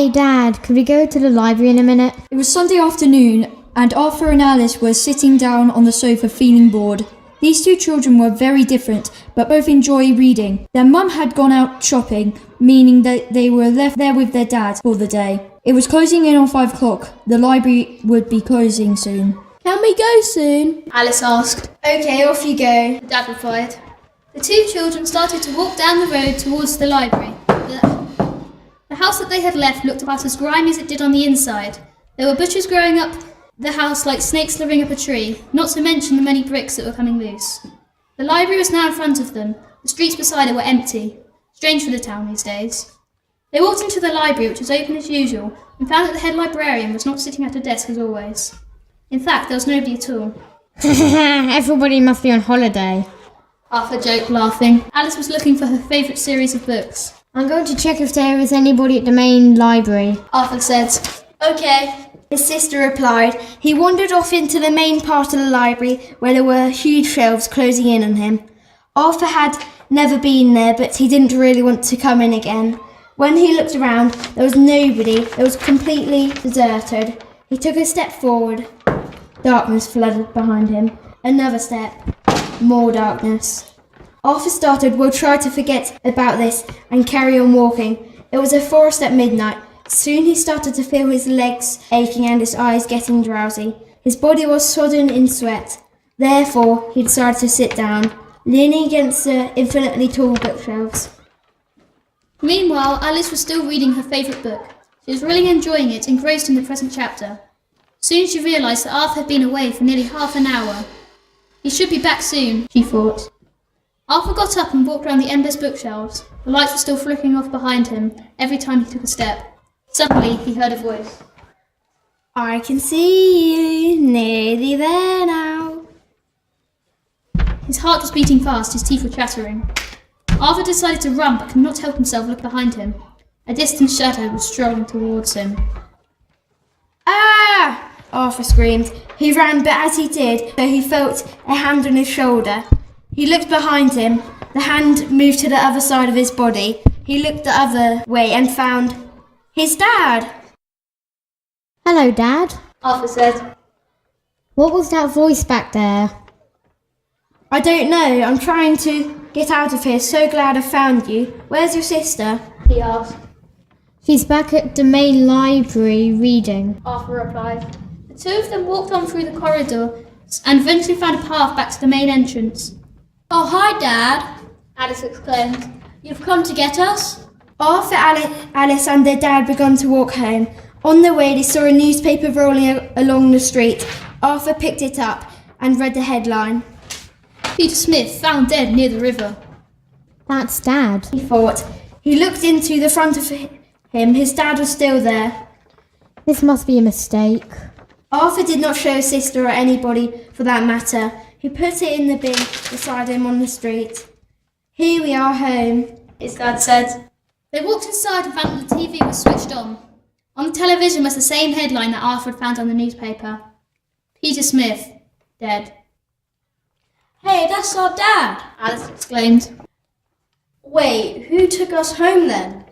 Hey Dad, could we go to the library in a minute? It was Sunday afternoon, and Arthur and Alice were sitting down on the sofa feeling bored. These two children were very different, but both enjoy reading. Their mum had gone out shopping, meaning that they were left there with their dad for the day. It was closing in on 5 o'clock. The library would be closing soon. Can we go soon? Alice asked. Okay, off you go, Dad replied. The two children started to walk down the road towards the library. The house that they had left looked about as grimy as it did on the inside. There were bushes growing up the house like snakes slithering up a tree, not to mention the many bricks that were coming loose. The library was now in front of them. The streets beside it were empty. Strange for the town these days. They walked into the library, which was open as usual, and found that the head librarian was not sitting at her desk as always. In fact, there was nobody at all. Everybody must be on holiday. Arthur joked, laughing. Alice was looking for her favourite series of books. I'm going to check if there is anybody at the main library. Arthur said. Okay, his sister replied. He wandered off into the main part of the library where there were huge shelves closing in on him. Arthur had never been there, but he didn't really want to come in again. When he looked around, there was nobody. It was completely deserted. He took a step forward. Darkness flooded behind him. Another step. More darkness. Arthur started, "We'll try to forget about this and carry on walking." It was a forest at midnight. Soon he started to feel his legs aching and his eyes getting drowsy. His body was sodden in sweat. Therefore, he decided to sit down, leaning against the infinitely tall bookshelves. Meanwhile, Alice was still reading her favourite book. She was really enjoying it, engrossed in the present chapter. Soon she realised that Arthur had been away for nearly half an hour. He should be back soon, she thought. Arthur got up and walked round the endless bookshelves. The lights were still flickering off behind him every time he took a step. Suddenly, he heard a voice. "I can see you, nearly there now." His heart was beating fast, his teeth were chattering. Arthur decided to run, but could not help himself look behind him. A distant shadow was strolling towards him. "Ah!" Arthur screamed. He ran, but as he did, he felt a hand on his shoulder. He looked behind him. The hand moved to the other side of his body. He looked the other way and found his dad. Hello, Dad. Arthur said. What was that voice back there? "I don't know. I'm trying to get out of here. So glad I found you. Where's your sister?" He asked. She's back at the main library reading. Arthur replied. The two of them walked on through the corridor and eventually found a path back to the main entrance. "Oh, hi, Dad," Alice exclaimed. "You've come to get us?" Arthur, Alice and their dad began to walk home. On the way, they saw a newspaper rolling along the street. Arthur picked it up and read the headline. Peter Smith found dead near the river. That's Dad. He thought. He looked into the front of him. His dad was still there. This must be a mistake. Arthur did not show his sister or anybody for that matter. He put it in the bin beside him on the street. "Here we are home," his dad said. They walked inside and found that the TV was switched on. On the television was the same headline that Arthur had found on the newspaper. Peter Smith, dead. "Hey, that's our dad!" Alice exclaimed. "Wait, who took us home then?"